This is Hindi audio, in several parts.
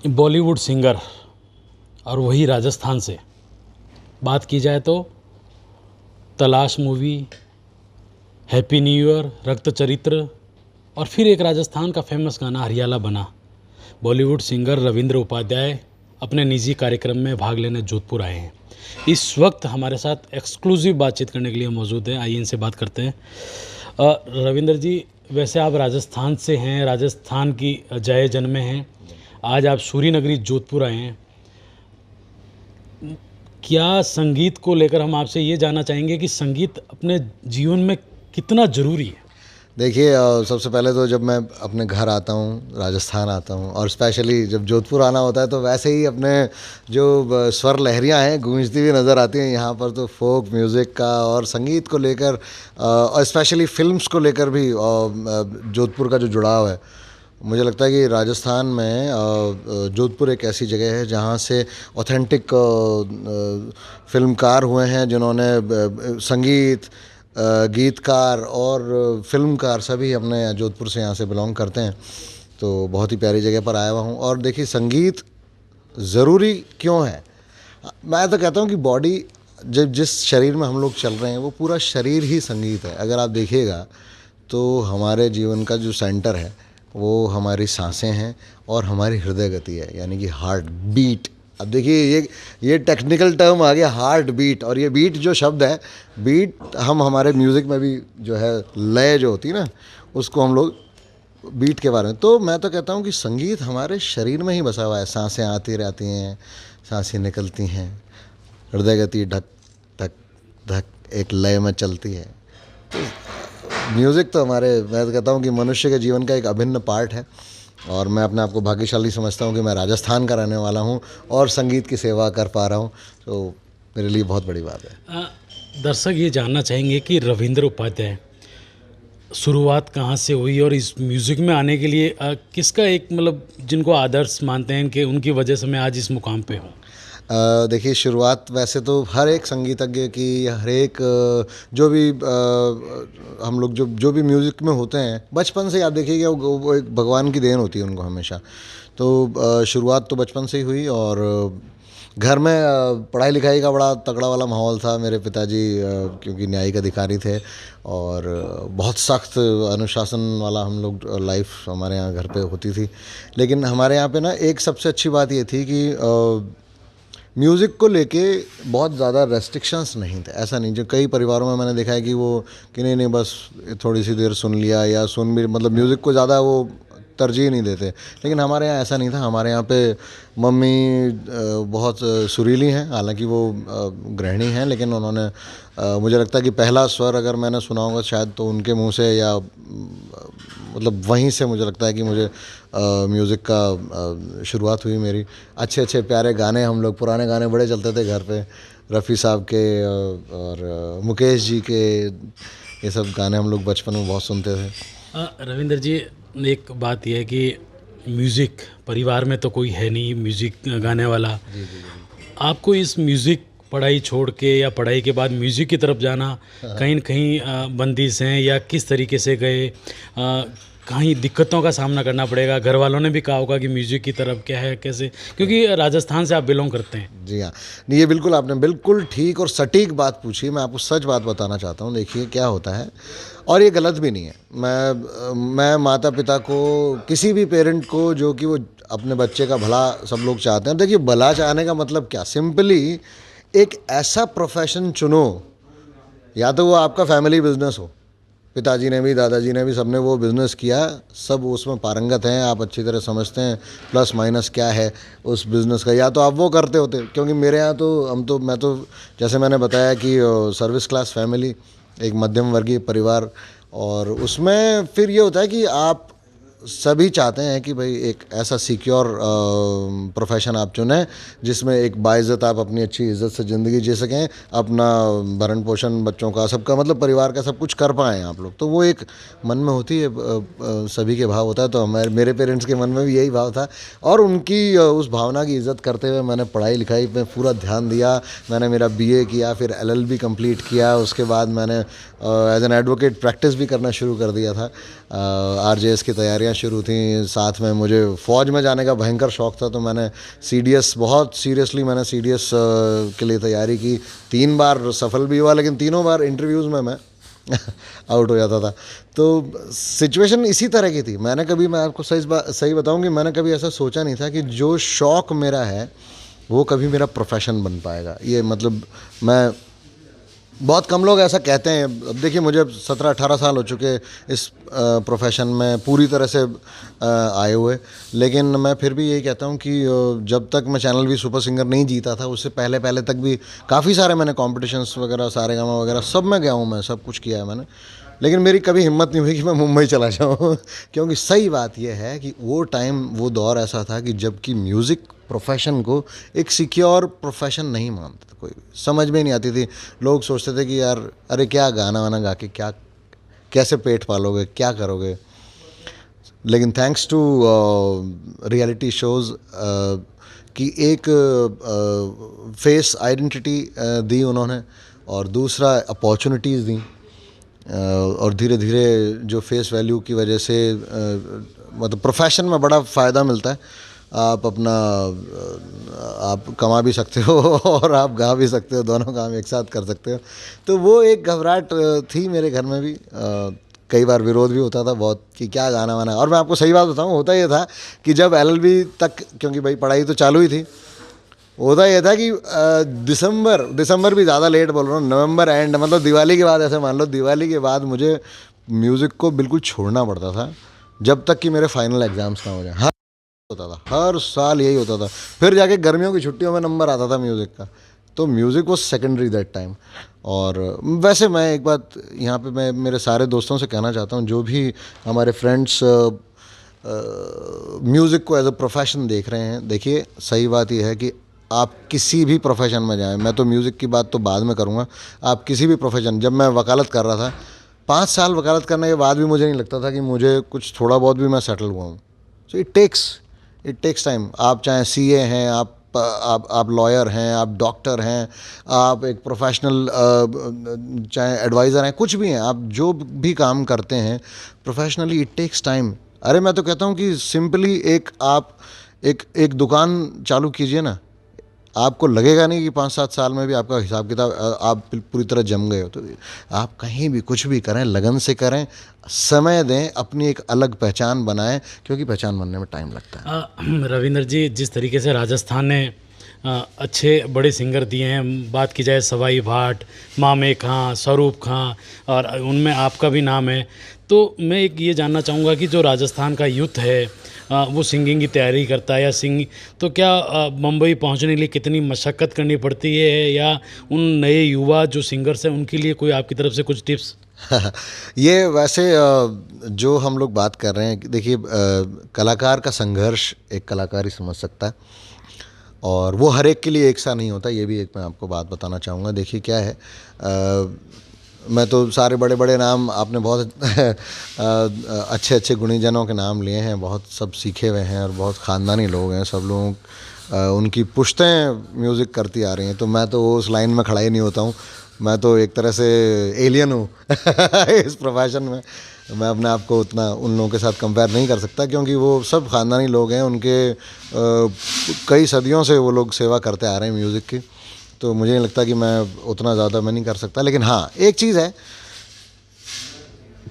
बॉलीवुड सिंगर और वही राजस्थान से बात की जाए तो तलाश मूवी, हैप्पी न्यू ईयर, रक्त चरित्र और फिर एक राजस्थान का फेमस गाना हरियाला बना। बॉलीवुड सिंगर रविंद्र उपाध्याय अपने निजी कार्यक्रम में भाग लेने जोधपुर आए हैं। इस वक्त हमारे साथ एक्सक्लूसिव बातचीत करने के लिए मौजूद हैं। आइए इनसे बात करते हैं। रविंद्र जी, वैसे आप राजस्थान से हैं, राजस्थान की जय जन्मे हैं। आज आप सूरी नगरी जोधपुर आए हैं। क्या संगीत को लेकर हम आपसे ये जानना चाहेंगे कि संगीत अपने जीवन में कितना ज़रूरी है? देखिए, सबसे पहले तो जब मैं अपने घर आता हूँ, राजस्थान आता हूँ, और स्पेशली जब जोधपुर आना होता है तो वैसे ही अपने जो स्वर लहरियाँ हैं गूंजती हुई नज़र आती हैं यहाँ पर। तो फोक म्यूज़िक का और संगीत को लेकर और स्पेशली फिल्म्स को लेकर भी जोधपुर का जो जुड़ाव है, मुझे लगता है कि राजस्थान में जोधपुर एक ऐसी जगह है जहाँ से ऑथेंटिक फिल्मकार हुए हैं, जिन्होंने संगीत, गीतकार और फिल्मकार सभी अपने जोधपुर से यहाँ से बिलोंग करते हैं। तो बहुत ही प्यारी जगह पर आया हुआ हूँ। और देखिए, संगीत ज़रूरी क्यों है? मैं तो कहता हूँ कि बॉडी, जब जिस शरीर में हम लोग चल रहे हैं वो पूरा शरीर ही संगीत है। अगर आप देखिएगा तो हमारे जीवन का जो सेंटर है वो हमारी सांसें हैं और हमारी हृदय गति है, यानी कि हार्ट बीट। अब देखिए, ये टेक्निकल टर्म आ गया, हार्ट बीट। और ये बीट जो शब्द है, बीट हम हमारे म्यूज़िक में भी जो है लय जो होती है ना, उसको हम लोग बीट के बारे में। तो मैं तो कहता हूँ कि संगीत हमारे शरीर में ही बसा हुआ है। सांसें आती रहती हैं, सांसें निकलती हैं, हृदय गति धक धक धक एक लय में चलती है। तो म्यूज़िक तो मैं तो कहता हूँ कि मनुष्य के जीवन का एक अभिन्न पार्ट है। और मैं अपने आप को भाग्यशाली समझता हूँ कि मैं राजस्थान का रहने वाला हूँ और संगीत की सेवा कर पा रहा हूँ। तो मेरे लिए बहुत बड़ी बात है। दर्शक ये जानना चाहेंगे कि रविंद्र उपाध्याय शुरुआत कहाँ से हुई और इस म्यूज़िक में आने के लिए किसका एक मतलब जिनको आदर्श मानते हैं कि उनकी वजह से मैं आज इस मुकाम पे हूँ? देखिए, शुरुआत वैसे तो हर एक संगीतज्ञ की, हर एक जो भी हम लोग जो भी म्यूज़िक में होते हैं, बचपन से आप देखिएगा वो एक भगवान की देन होती है उनको हमेशा। तो शुरुआत तो बचपन से ही हुई। और घर में पढ़ाई लिखाई का बड़ा तगड़ा वाला माहौल था। मेरे पिताजी क्योंकि न्यायिक अधिकारी थे और बहुत सख्त अनुशासन वाला हम लोग लाइफ हमारे यहाँ घर पे होती थी। लेकिन हमारे यहाँ पे ना एक सबसे अच्छी बात ये थी कि म्यूज़िक को लेके बहुत ज़्यादा रेस्ट्रिक्शंस नहीं थे। ऐसा नहीं, जो कई परिवारों में मैंने देखा है कि वो कि नहीं बस थोड़ी सी देर सुन लिया या सुन भी, मतलब म्यूज़िक को ज़्यादा वो तरजीह नहीं देते। लेकिन हमारे यहाँ ऐसा नहीं था। हमारे यहाँ पे मम्मी बहुत सुरीली हैं, हालांकि वो गृहिणी हैं, लेकिन उन्होंने मुझे लगता है कि पहला स्वर अगर मैंने सुना होगा शायद तो उनके मुंह से, या मतलब वहीं से मुझे लगता है कि मुझे म्यूज़िक का शुरुआत हुई मेरी। अच्छे अच्छे प्यारे गाने, हम लोग पुराने गाने बड़े चलते थे घर पे, रफ़ी साहब के और मुकेश जी के, ये सब गाने हम लोग बचपन में बहुत सुनते थे। रविंद्र जी, एक बात यह है कि म्यूज़िक परिवार में तो कोई है नहीं म्यूज़िक गाने वाला। जी। आपको इस म्यूज़िक पढ़ाई छोड़ के या पढ़ाई के बाद म्यूज़िक की तरफ जाना कहीं न कहीं बंदिश हैं, या किस तरीके से गए? कहीं दिक्कतों का सामना करना पड़ेगा? घर वालों ने भी कहा होगा कि म्यूज़िक की तरफ क्या है, कैसे, क्योंकि राजस्थान से आप बिलोंग करते हैं। जी हाँ, नहीं, ये बिल्कुल आपने बिल्कुल ठीक और सटीक बात पूछी। मैं आपको सच बात बताना चाहता हूँ। देखिए क्या होता है, और ये गलत भी नहीं है। मैं माता पिता को, किसी भी पेरेंट को जो कि वो अपने बच्चे का भला सब लोग चाहते हैं। देखिए, भला चाहने का मतलब क्या, सिंपली एक ऐसा प्रोफेशन चुनो, या तो वो आपका फैमिली बिजनेस हो, पिताजी ने भी, दादाजी ने भी, सबने वो बिज़नेस किया, सब उसमें पारंगत हैं, आप अच्छी तरह समझते हैं प्लस माइनस क्या है उस बिज़नेस का, या तो आप वो करते होते। क्योंकि मेरे यहाँ तो मैं तो जैसे मैंने बताया कि सर्विस क्लास फैमिली, एक मध्यम वर्गीय परिवार, और उसमें फिर ये होता है कि आप सभी चाहते हैं कि भाई एक ऐसा सिक्योर प्रोफेशन आप चुनें जिसमें एक बाइज़्ज़त आप अपनी अच्छी इज़्ज़त से ज़िंदगी जी सकें, अपना भरण पोषण बच्चों का, सबका, मतलब परिवार का सब कुछ कर पाएँ आप लोग। तो वो एक मन में होती है, सभी के भाव होता है। तो मेरे पेरेंट्स के मन में भी यही भाव था, और उनकी उस भावना की इज़्ज़त करते हुए मैंने पढ़ाई लिखाई पे पूरा ध्यान दिया। मैंने मेरा BA किया, फिर LLB कंप्लीट किया, उसके बाद मैंने एज एन एडवोकेट प्रैक्टिस भी करना शुरू कर दिया था। RJS की तैयारियाँ तैयारियां शुरू थी, साथ में मुझे फ़ौज में जाने का भयंकर शौक़ था, तो मैंने सीडीएस बहुत सीरियसली मैंने सीडीएस के लिए तैयारी की। 3 बार सफल भी हुआ, लेकिन तीनों बार इंटरव्यूज़ में मैं आउट हो जाता था। तो सिचुएशन इसी तरह की थी। मैं आपको सही बताऊं कि मैंने कभी ऐसा सोचा नहीं था कि जो शौक़ मेरा है वो कभी मेरा प्रोफेशन बन पाएगा। ये मतलब मैं बहुत कम लोग ऐसा कहते हैं। अब देखिए, मुझे 17-18 साल हो चुके इस प्रोफेशन में पूरी तरह से आए हुए, लेकिन मैं फिर भी यही कहता हूँ कि जब तक मैं चैनल वी सुपर सिंगर नहीं जीता था, उससे पहले पहले तक भी काफ़ी सारे मैंने कॉम्पिटिशन्स वगैरह, सारेगामा वगैरह सब में गया हूँ, मैं सब कुछ किया है मैंने, लेकिन मेरी कभी हिम्मत नहीं हुई कि मैं मुंबई चला जाऊँ क्योंकि सही बात यह है कि वो दौर ऐसा था कि जबकि म्यूज़िक प्रोफेशन को एक सिक्योर प्रोफेशन नहीं मानता था कोई, समझ में नहीं आती थी। लोग सोचते थे कि यार अरे क्या गाना वाना गा के क्या, कैसे पेट पालोगे, क्या करोगे। लेकिन थैंक्स टू रियलिटी शोज़ कि एक फेस आइडेंटिटी दी उन्होंने, और दूसरा अपॉर्चुनिटीज़ दी, और धीरे धीरे जो फेस वैल्यू की वजह से मतलब प्रोफेशन में बड़ा फ़ायदा मिलता है। आप अपना आप कमा भी सकते हो और आप गा भी सकते हो, दोनों काम एक साथ कर सकते हो। तो वो एक घबराहट थी मेरे घर में भी, कई बार विरोध भी होता था बहुत कि क्या गाना वाना। और मैं आपको सही बात बताऊं, होता ये था कि जब एलएलबी तक, क्योंकि भाई पढ़ाई तो चालू ही थी, होता यह था कि दिसंबर भी ज़्यादा लेट बोल रहा हूँ, नवंबर एंड मतलब दिवाली के बाद, ऐसे मान लो दिवाली के बाद मुझे म्यूज़िक को बिल्कुल छोड़ना पड़ता था जब तक कि मेरे फाइनल एग्ज़ाम्स ना हो जाए। होता था, हर साल यही होता था। फिर जाके गर्मियों की छुट्टियों में नंबर आता था म्यूज़िक का। तो म्यूज़िक वो सेकेंडरी दैट टाइम। और वैसे मैं एक बात यहाँ पे मैं मेरे सारे दोस्तों से कहना चाहता हूँ, जो भी हमारे फ्रेंड्स म्यूज़िक को एज अ प्रोफेशन देख रहे हैं, देखिए सही बात यह है कि आप किसी भी प्रोफेशन में जाएं, मैं तो म्यूज़िक की बात तो बाद में करूँगा, आप किसी भी प्रोफेशन, जब मैं वकालत कर रहा था 5 साल वकालत करने के बाद भी मुझे नहीं लगता था कि मुझे कुछ थोड़ा बहुत भी मैं सेटल हुआ हूँ। So it takes time. आप चाहे सीए हैं, आप लॉयर हैं, आप डॉक्टर हैं, आप एक प्रोफेशनल चाहे एडवाइज़र हैं, कुछ भी हैं, आप जो भी काम करते हैं प्रोफेशनली, इट टेक्स टाइम। अरे मैं तो कहता हूँ कि सिंपली आप एक दुकान चालू कीजिए ना, आपको लगेगा नहीं कि 5-7 साल में भी आपका हिसाब किताब आप पूरी तरह जम गए हो। तो आप कहीं भी कुछ भी करें, लगन से करें, समय दें, अपनी एक अलग पहचान बनाएं, क्योंकि पहचान बनने में टाइम लगता है। रविंद्र जी, जिस तरीके से राजस्थान ने अच्छे बड़े सिंगर दिए हैं, बात की जाए सवाई भाट, मामे खां, स्वरूप खां, और उनमें आपका भी नाम है, तो मैं एक ये जानना चाहूँगा कि जो राजस्थान का यूथ है वो सिंगिंग की तैयारी करता है या तो क्या मुंबई पहुंचने के लिए कितनी मशक्क़त करनी पड़ती है, या उन नए युवा जो सिंगर्स हैं उनके लिए कोई आपकी तरफ से कुछ टिप्स? ये वैसे जो हम लोग बात कर रहे हैं, देखिए कलाकार का संघर्ष एक कलाकार ही समझ सकता है, और वो हर एक के लिए एक सा नहीं होता। ये भी एक मैं आपको बात बताना चाहूँगा। देखिए क्या है, मैं तो सारे बड़े बड़े नाम, आपने बहुत अच्छे अच्छे गुणीजनों के नाम लिए हैं, बहुत सब सीखे हुए हैं और बहुत ख़ानदानी लोग हैं, सब लोग उनकी पुश्तें म्यूज़िक करती आ रही हैं, तो मैं तो उस लाइन में खड़ा ही नहीं होता हूँ। मैं तो एक तरह से एलियन हूँ इस प्रोफेशन में। मैं अपने आप को उतना उन लोगों के साथ कंपेयर नहीं कर सकता, क्योंकि वो सब ख़ानदानी लोग हैं, उनके कई सदियों से वो लोग सेवा करते आ रहे हैं म्यूज़िक की। तो मुझे नहीं लगता कि मैं उतना ज़्यादा मैं नहीं कर सकता। लेकिन हाँ, एक चीज़ है,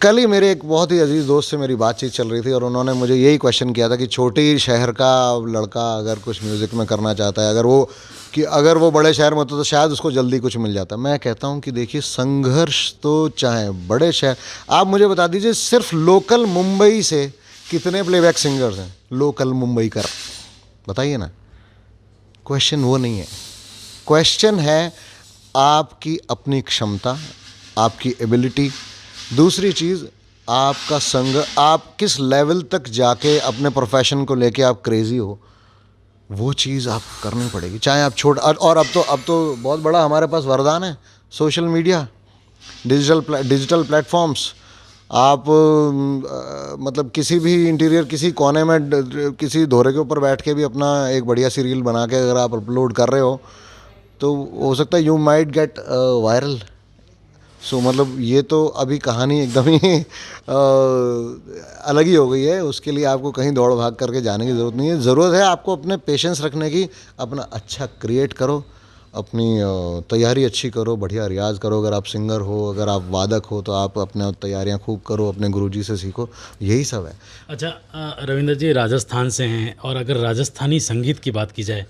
कल ही मेरे एक बहुत ही अजीज़ दोस्त से मेरी बातचीत चल रही थी, और उन्होंने मुझे यही क्वेश्चन किया था कि छोटी शहर का लड़का अगर कुछ म्यूज़िक में करना चाहता है, अगर वो बड़े शहर में होता तो शायद उसको जल्दी कुछ मिल जाता। मैं कहता हूँ कि देखिए, संघर्ष तो चाहे बड़े शहर, आप मुझे बता दीजिए सिर्फ लोकल मुंबई से कितने प्लेबैक सिंगर्स हैं, लोकल मुंबई कर, बताइए ना। क्वेश्चन वो नहीं है, क्वेश्चन है आपकी अपनी क्षमता, आपकी एबिलिटी। दूसरी चीज़, आपका संग, आप किस लेवल तक जाके अपने प्रोफेशन को लेके आप क्रेज़ी हो, वो चीज़ आप करनी पड़ेगी। चाहे आप और अब तो बहुत बड़ा हमारे पास वरदान है, सोशल मीडिया, डिजिटल प्लेटफॉर्म्स। आप मतलब किसी भी इंटीरियर, किसी कोने में, किसी धोरे के ऊपर बैठ के भी अपना एक बढ़िया सी रील बना के अगर आप अपलोड कर रहे हो, तो हो सकता है यू माइट गेट वायरल। सो मतलब ये तो अभी कहानी एकदम ही अलग ही हो गई है। उसके लिए आपको कहीं दौड़ भाग करके जाने की ज़रूरत नहीं है। ज़रूरत है आपको अपने पेशेंस रखने की, अपना अच्छा क्रिएट करो, अपनी तैयारी अच्छी करो, बढ़िया रियाज़ करो। अगर आप सिंगर हो, अगर आप वादक हो, तो आप अपने तैयारियां खूब करो, अपने गुरुजी से सीखो, यही सब है। अच्छा, रविंद्र जी राजस्थान से हैं, और अगर राजस्थानी संगीत की बात की जाए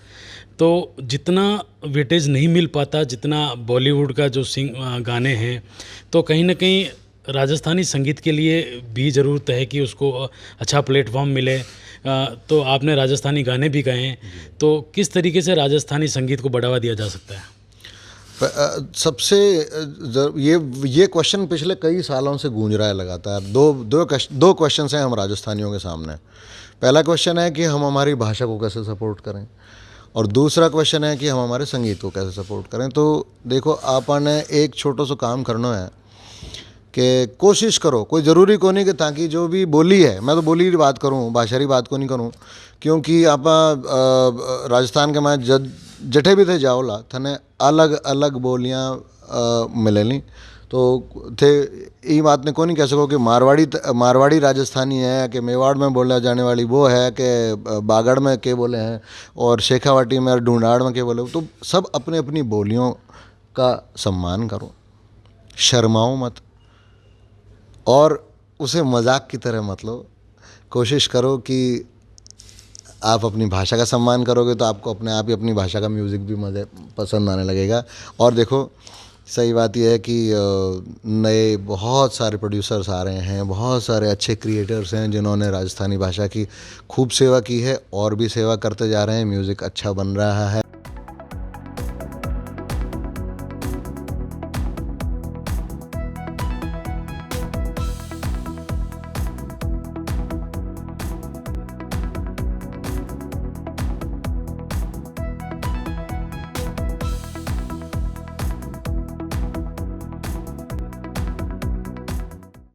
तो जितना वेटेज नहीं मिल पाता जितना बॉलीवुड का जो गाने हैं, तो कहीं ना कहीं राजस्थानी संगीत के लिए भी ज़रूरत है कि उसको अच्छा प्लेटफॉर्म मिले। तो आपने राजस्थानी गाने भी गाए हैं, तो किस तरीके से राजस्थानी संगीत को बढ़ावा दिया जा सकता है? सबसे ये क्वेश्चन पिछले कई सालों से गूंज रहा है लगातार। दो क्वेश्चन हैं हम राजस्थानियों के सामने। पहला क्वेश्चन है कि हम हमारी भाषा को कैसे सपोर्ट करें, और दूसरा क्वेश्चन है कि हम हमारे संगीत को कैसे सपोर्ट करें। तो देखो, आपने एक छोटो सो काम करना है कि कोशिश करो, कोई ज़रूरी को नहीं कि ताकि जो भी बोली है, मैं तो बोली की बात करूँ, भाषा की बात को नहीं करूँ, क्योंकि आप राजस्थान के मैं जठे भी थे जाओला थने अलग अलग बोलियाँ मिलेली। तो थे ये बात ने को नहीं कह सको कि मारवाड़ी राजस्थानी है, कि मेवाड़ में बोला जाने वाली वो है, कि बागड़ में के बोले हैं, और शेखावाटी में और ढूंढाड़ में के बोले। तो सब अपने अपनी बोलियों का सम्मान करो, शर्माओ मत, और उसे मजाक की तरह मत लो। कोशिश करो कि आप अपनी भाषा का सम्मान करोगे तो आपको अपने आप ही अपनी भाषा का म्यूज़िक भी मज़े पसंद आने लगेगा। और देखो, सही बात यह है कि नए बहुत सारे प्रोड्यूसर्स आ रहे हैं, बहुत सारे अच्छे क्रिएटर्स हैं जिन्होंने राजस्थानी भाषा की खूब सेवा की है और भी सेवा करते जा रहे हैं। म्यूज़िक अच्छा बन रहा है।